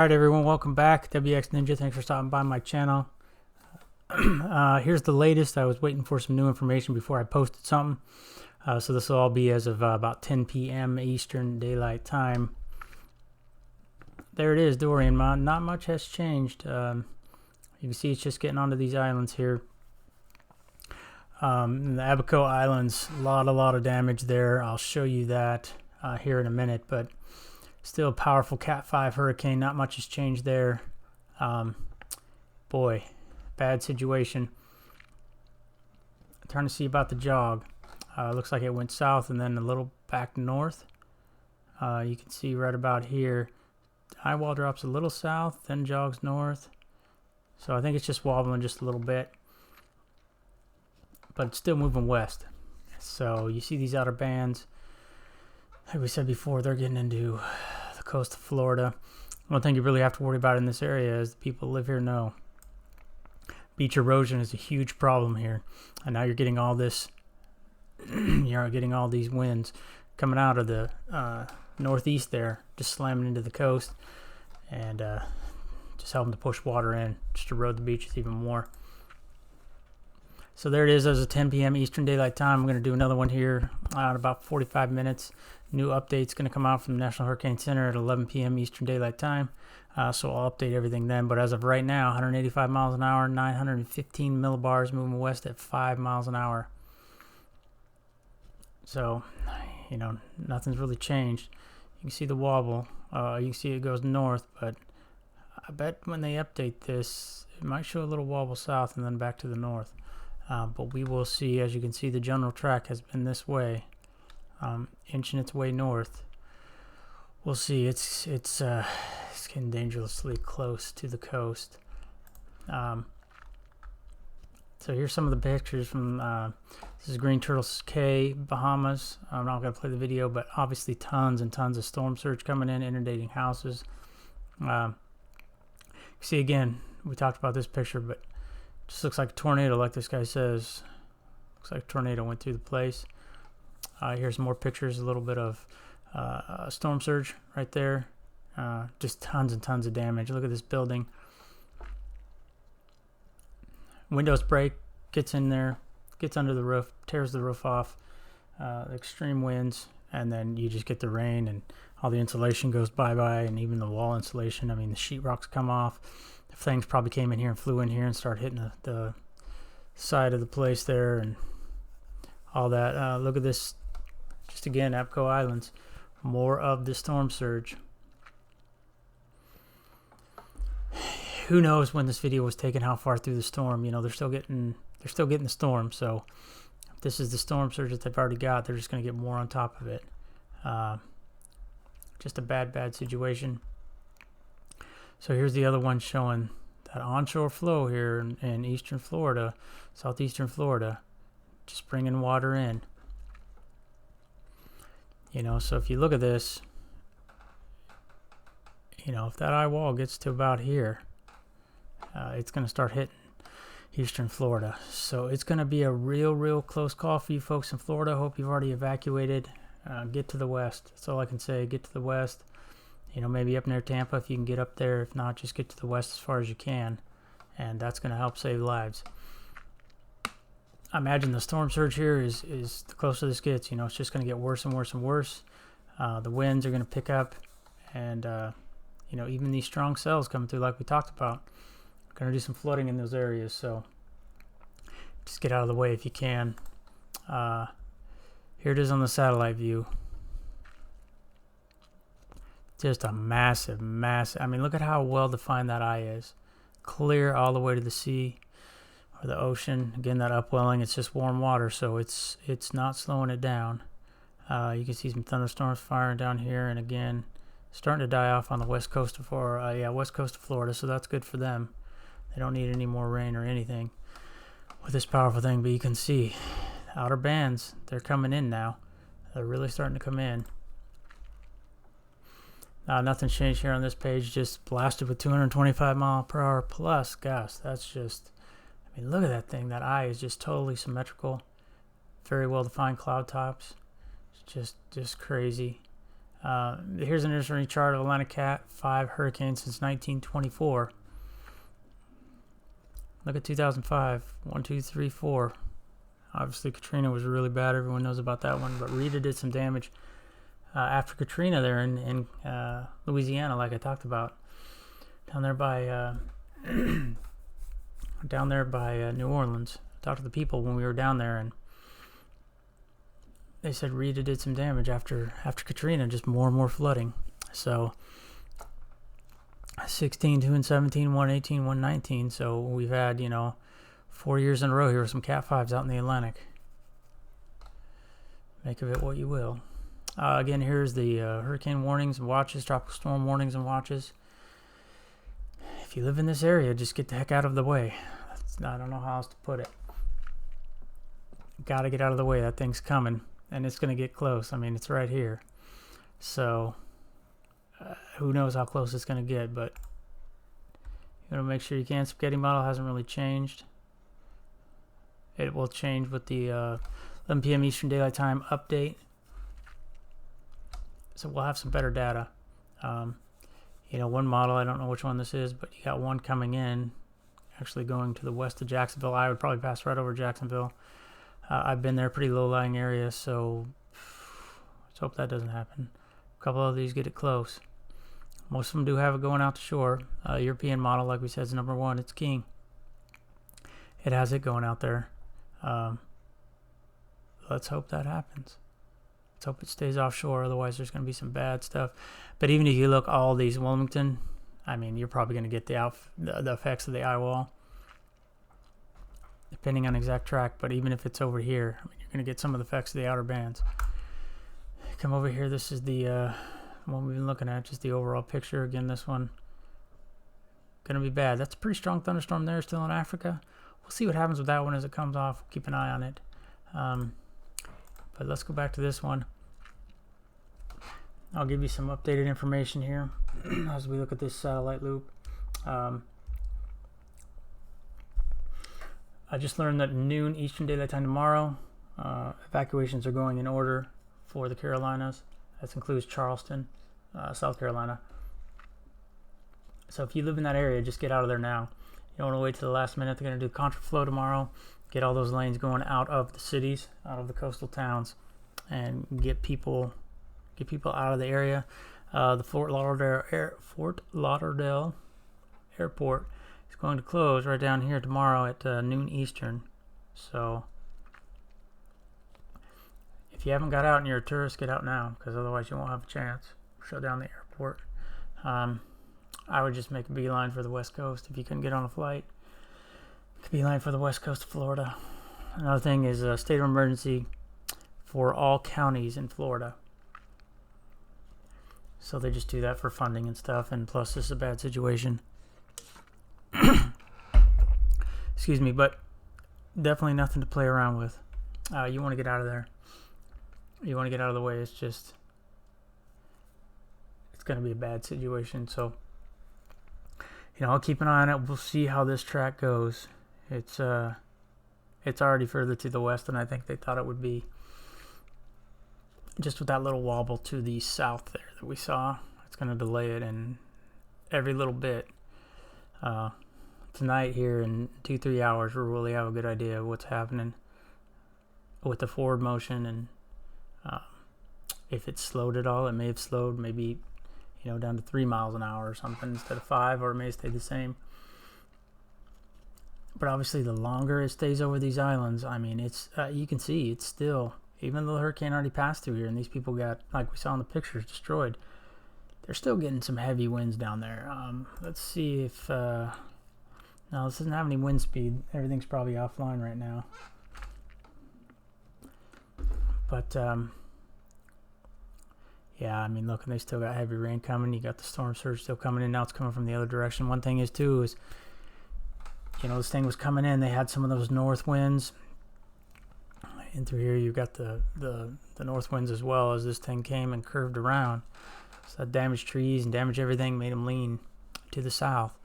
Alright everyone, welcome back. wxninjaa, thanks for stopping by my channel. Here's the latest. I was waiting for some new information before I posted something. So this will all be as of about 10 p.m. Eastern Daylight Time. There it is, Dorian. Not much has changed. You can see it's just getting onto these islands here. The Abaco Islands, a lot of damage there. I'll show you that here in a minute, but still a powerful Cat 5 hurricane. Not much has changed there. Boy, bad situation. I'm trying to see about the jog. Looks like it went south and then a little back north. You can see right about here. High wall drops a little south, then jogs north. So I think it's just wobbling just a little bit. But it's still moving west. So you see these outer bands. Like we said before, they're getting into the coast of Florida. One thing you really have to worry about in this area is the people who live here know. Beach erosion is a huge problem here. And now you're getting all this, you're getting all these winds coming out of the northeast there, just slamming into the coast and just helping to push water in, just erode the beaches even more. So there it is as of 10 p.m. Eastern Daylight Time. I'm going to do another one here in about 45 minutes. New update's going to come out from the National Hurricane Center at 11 p.m. Eastern Daylight Time. So I'll update everything then. But as of right now, 185 miles an hour, 915 millibars moving west at 5 miles an hour. So, you know, nothing's really changed. You can see the wobble. You can see it goes north, but I bet when they update this, it might show a little wobble south and then back to the north. But we will see. As you can see, the general track has been this way, inching its way north. We'll see. It's getting dangerously close to the coast. So here's some of the pictures from this is Green Turtles Cay, Bahamas. I'm not going to play the video, but obviously tons and tons of storm surge coming in, inundating houses. See, again, we talked about this picture, but just looks like a tornado, like this guy says. Looks like a tornado went through the place. Here's more pictures, a little bit of storm surge right there. Just tons and tons of damage. Look at this building. Windows break, gets in there, gets under the roof, tears the roof off. Extreme winds, and then you just get the rain, and all the insulation goes bye-bye, and even the wall insulation. I mean, the sheetrocks come off. Things probably came in here and flew in here and started hitting the side of the place there and all that. Look at this. Just again, Abaco Islands. More of the storm surge. Who knows when this video was taken, how far through the storm. You know, they're still getting the storm. So if this is the storm surge that they've already got, they're just going to get more on top of it. Just a bad situation. So here's the other one showing that onshore flow here in eastern Florida, southeastern Florida, just bringing water in. You know, so if you look at this, you know, if that eye wall gets to about here, it's going to start hitting eastern Florida. So it's going to be a real close call for you folks in Florida. Hope you've already evacuated. Get to the west. That's all I can say. Get to the west. You know, maybe up near Tampa if you can get up there. If not, just get to the west as far as you can. And that's going to help save lives. I imagine the storm surge here is the closer this gets, you know, it's just going to get worse and worse and worse. The winds are going to pick up. And, you know, even these strong cells coming through like we talked about. Going to do some flooding in those areas. So just get out of the way if you can. Here it is on the satellite view. Just a massive, I mean, look at how well defined that eye is. Clear all the way to the sea or the ocean. Again, that upwelling, it's just warm water, so it's not slowing it down. You can see some thunderstorms firing down here, and again, starting to die off on the west coast of Florida, so that's good for them. They don't need any more rain or anything with this powerful thing, but you can see the outer bands, they're coming in now. They're really starting to come in. Nothing's changed here on this page, just blasted with 225 mile per hour plus. Gosh, that's just, I mean, look at that thing. That eye is just totally symmetrical. Very well defined cloud tops. It's just crazy. Here's an interesting chart of Atlantic Cat 5 hurricanes since 1924. Look at 2005. 1, 2, 3, 4. Obviously, Katrina was really bad. Everyone knows about that one. But Rita did some damage after Katrina there in Louisiana, like I talked about. Down there by New Orleans. I talked to the people when we were down there, and they said Rita did some damage after Katrina, just more and more flooding. So 16, 2 and 17, 1, 18, 1, 19. So we've had, 4 years in a row here with some Cat 5s out in the Atlantic. Make of it what you will. Again, here's the hurricane warnings and watches, tropical storm warnings and watches. If you live in this area, just get the heck out of the way. I don't know how else to put it. Got to get out of the way. That thing's coming, and it's going to get close. I mean, it's right here. So who knows how close it's going to get, but you got to make sure you can. Spaghetti model hasn't really changed. It will change with the 11 p.m. Eastern Daylight Time update. So we'll have some better data. One model, I don't know which one this is, but you got one coming in, actually going to the west of Jacksonville. I would probably pass right over Jacksonville. I've been there, pretty low-lying area, so let's hope that doesn't happen. A couple of these get it close. Most of them do have it going out to shore. European model, like we said, is number one. It's king. It has it going out there. Let's hope that happens. Let's hope it stays offshore. Otherwise, there's going to be some bad stuff. But even if you look all these Wilmington, I mean, you're probably going to get the effects of the eye wall, depending on exact track. But even if it's over here, I mean, you're going to get some of the effects of the outer bands. Come over here. This is the one we've been looking at, just the overall picture. Again, this one going to be bad. That's a pretty strong thunderstorm there, still in Africa. We'll see what happens with that one as it comes off. Keep an eye on it. But let's go back to this one. I'll give you some updated information here as we look at this satellite loop. I just learned that noon Eastern Daylight Time tomorrow, evacuations are going in order for the Carolinas. That includes Charleston, South Carolina. So if you live in that area, just get out of there now. You don't want to wait till the last minute. They're going to do contraflow tomorrow. Get all those lanes going out of the cities, out of the coastal towns, and get people out of the area. The Fort Lauderdale Airport is going to close right down here tomorrow at noon Eastern. So if you haven't got out and you're a tourist, get out now, because otherwise you won't have a chance. Shut down the airport. I would just make a beeline for the West Coast if you couldn't get on a flight. Beeline for the west coast of Florida. Another thing is a state of emergency for all counties in Florida. So they just do that for funding and stuff, and plus this is a bad situation. Excuse me, but definitely nothing to play around with. You want to get out of there. You want to get out of the way. It's going to be a bad situation. So, I'll keep an eye on it. We'll see how this track goes. It's already further to the west than I think they thought it would be. Just with that little wobble to the south there that we saw, it's going to delay it in every little bit. Tonight here in 2-3 hours, we'll really have a good idea of what's happening with the forward motion, and if it's slowed at all. It may have slowed maybe down to 3 miles an hour or something instead of 5, or it may stay the same. But obviously, the longer it stays over these islands, I mean, it's you can see it's still, even though the hurricane already passed through here and these people got, like we saw in the pictures, destroyed, they're still getting some heavy winds down there. Let's see if, no, this doesn't have any wind speed. Everything's probably offline right now. But, yeah, I mean, look, and they still got heavy rain coming. You got the storm surge still coming in. Now it's coming from the other direction. One thing is, too, is, this thing was coming in. They had some of those north winds. And through here, you've got the north winds as well, as this thing came and curved around. So that damaged trees and damaged everything, made them lean to the south.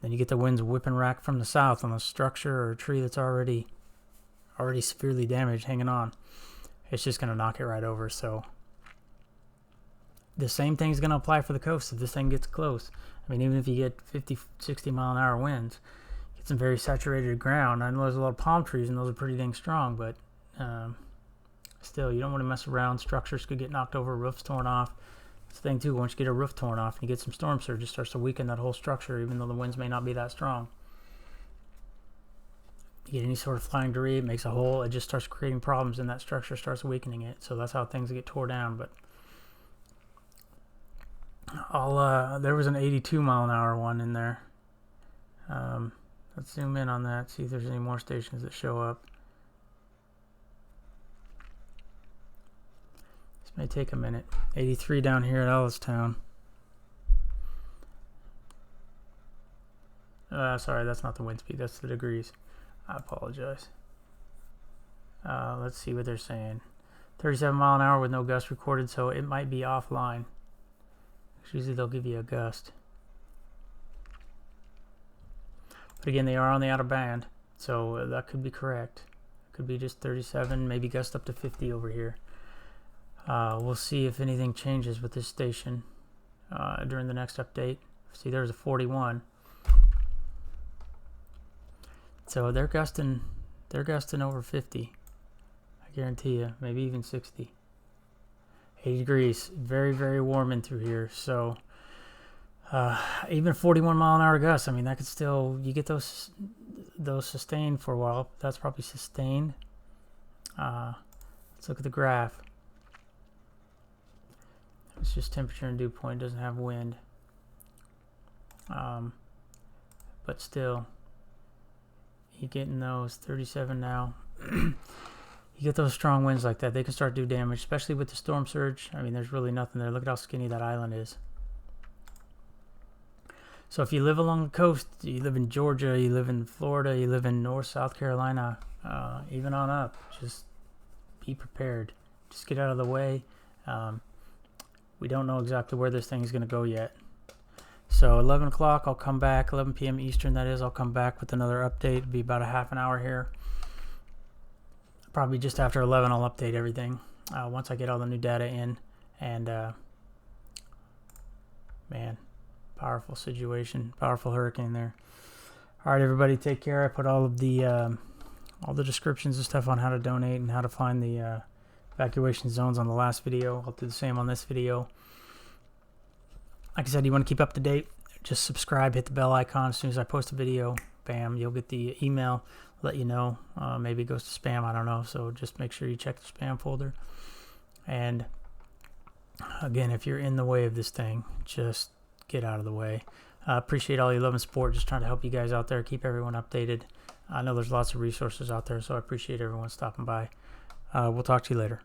Then you get the winds whipping back from the south on a structure or a tree that's already severely damaged, hanging on. It's just going to knock it right over. So the same thing's going to apply for the coast if this thing gets close. I mean, even if you get 50, 60 mile an hour winds, get some very saturated ground. I know there's a lot of palm trees and those are pretty dang strong, but still, you don't want to mess around. Structures could get knocked over, roofs torn off. That's the thing too, once you get a roof torn off and you get some storm surge, it starts to weaken that whole structure, even though the winds may not be that strong. You get any sort of flying debris, it makes a hole, it just starts creating problems and that structure starts weakening it. So that's how things get tore down. But there was an 82 mile an hour one in there. Let's zoom in on that, see if there's any more stations that show up. This may take a minute. 83 down here at Ellistown. Sorry, that's not the wind speed, that's the degrees. I apologize. Let's see what they're saying. 37 mile an hour with no gust recorded, so it might be offline. Usually they'll give you a gust. But again, they are on the outer band, so that could be correct. Could be just 37, maybe gust up to 50 over here. We'll see if anything changes with this station during the next update. See, there's a 41. So they're gusting over 50. I guarantee you, maybe even 60. 80 degrees, very, very warm in through here. So even 41 mile an hour gusts, I mean, that could still, you get those sustained for a while. That's probably sustained. Let's look at the graph. It's just temperature and dew point, doesn't have wind. But still, you getting those 37 now. You get those strong winds like that, they can start to do damage, especially with the storm surge. I mean, there's really nothing there. Look at how skinny that island is. So if you live along the coast, you live in Georgia, you live in Florida, you live in North, South Carolina, even on up, just be prepared. Just get out of the way. We don't know exactly where this thing is going to go yet. So 11 o'clock, I'll come back, 11 p.m. Eastern, that is, I'll come back with another update. It'll be about a half an hour here. Probably just after 11, I'll update everything once I get all the new data in. And, man, powerful situation, powerful hurricane there. All right, everybody, take care. I put all the descriptions and stuff on how to donate and how to find the evacuation zones on the last video. I'll do the same on this video. Like I said, you want to keep up to date, just subscribe, hit the bell icon. As soon as I post a video, bam, you'll get the email, let you know. Maybe it goes to spam, I don't know. So just make sure you check the spam folder. And again, if you're in the way of this thing, just get out of the way. Appreciate all your love and support. Just trying to help you guys out there, keep everyone updated. I know there's lots of resources out there, so I appreciate everyone stopping by. We'll talk to you later.